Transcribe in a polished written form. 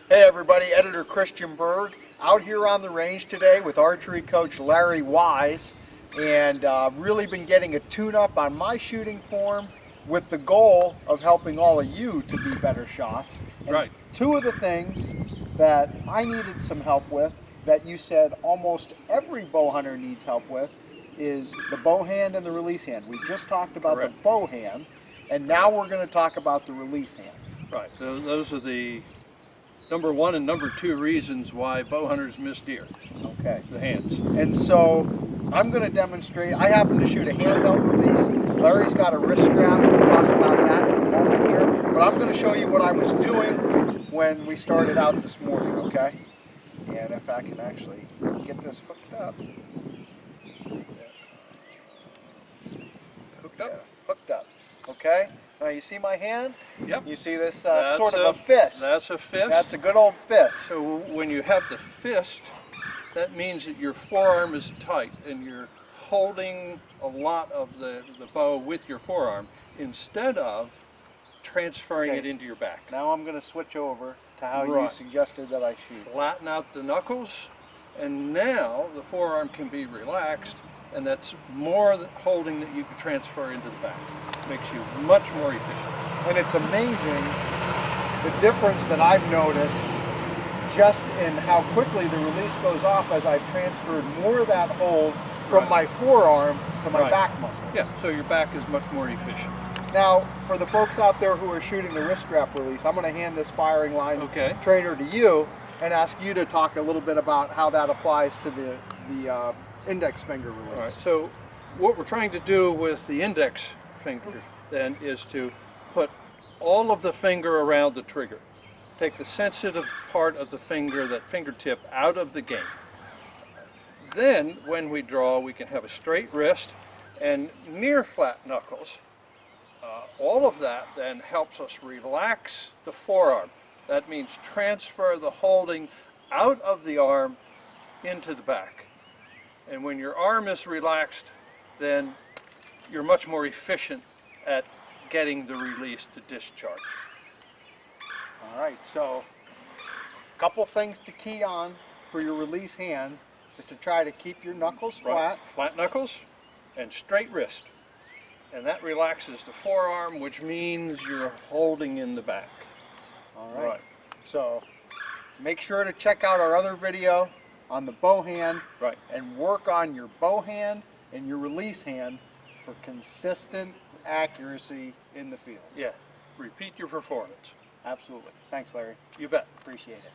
Hey everybody, Editor Christian Berg out here on the range today with archery coach Larry Wise, and really been getting a tune-up on my shooting form with the goal of helping all of you to be better shots. And Right. two of the things that I needed some help with that you said almost every bow hunter needs help with is the bow hand and the release hand. We just talked about Correct. the bow hand, and now we're going to talk about the release hand. Right. Those are the number one and number two reasons why bow hunters miss deer. Okay. The hands. And so I'm going to demonstrate. I happen to shoot a handheld release. Larry's got a wrist strap. We'll talk about that in a moment here. But I'm going to show you what I was doing when we started out this morning, okay? And if I can actually get this hooked up. Hooked up? Yeah, hooked up. Okay? Now you see my hand? Yep. You see this That's sort of a fist. That's a fist. That's a good old fist. So when you have the fist, that means that your forearm is tight and you're holding a lot of the bow with your forearm instead of transferring Okay. it into your back. Now I'm going to switch over to how you Right. suggested that I shoot. Flatten out the knuckles, and now the forearm can be relaxed, and that's more holding that you can transfer into the back. Makes you much more efficient. And it's amazing the difference that I've noticed just in how quickly the release goes off as I've transferred more of that hold from Right. my forearm to my Right. back muscles. Yeah, so your back is much more efficient. Now, for the folks out there who are shooting the wrist strap release, I'm going to hand this firing line Okay. trainer to you and ask you to talk a little bit about how that applies to the index finger release. All right, so what we're trying to do with the index finger then is to put all of the finger around the trigger. Take the sensitive part of the finger, that fingertip, out of the game. Then when we draw, we can have a straight wrist and near flat knuckles. All of that then helps us relax the forearm. That means transfer the holding out of the arm into the back. And when your arm is relaxed, then you're much more efficient at getting the release to discharge. All right, so a couple things to key on for your release hand is to try to keep your knuckles flat. Right. Flat knuckles and straight wrist. And that relaxes the forearm, which means you're holding in the back. All right. So make sure to check out our other video on the bow hand, Right. and work on your bow hand and your release hand for consistent accuracy in the field. Yeah. Repeat your performance. Absolutely. Thanks, Larry. You bet. Appreciate it.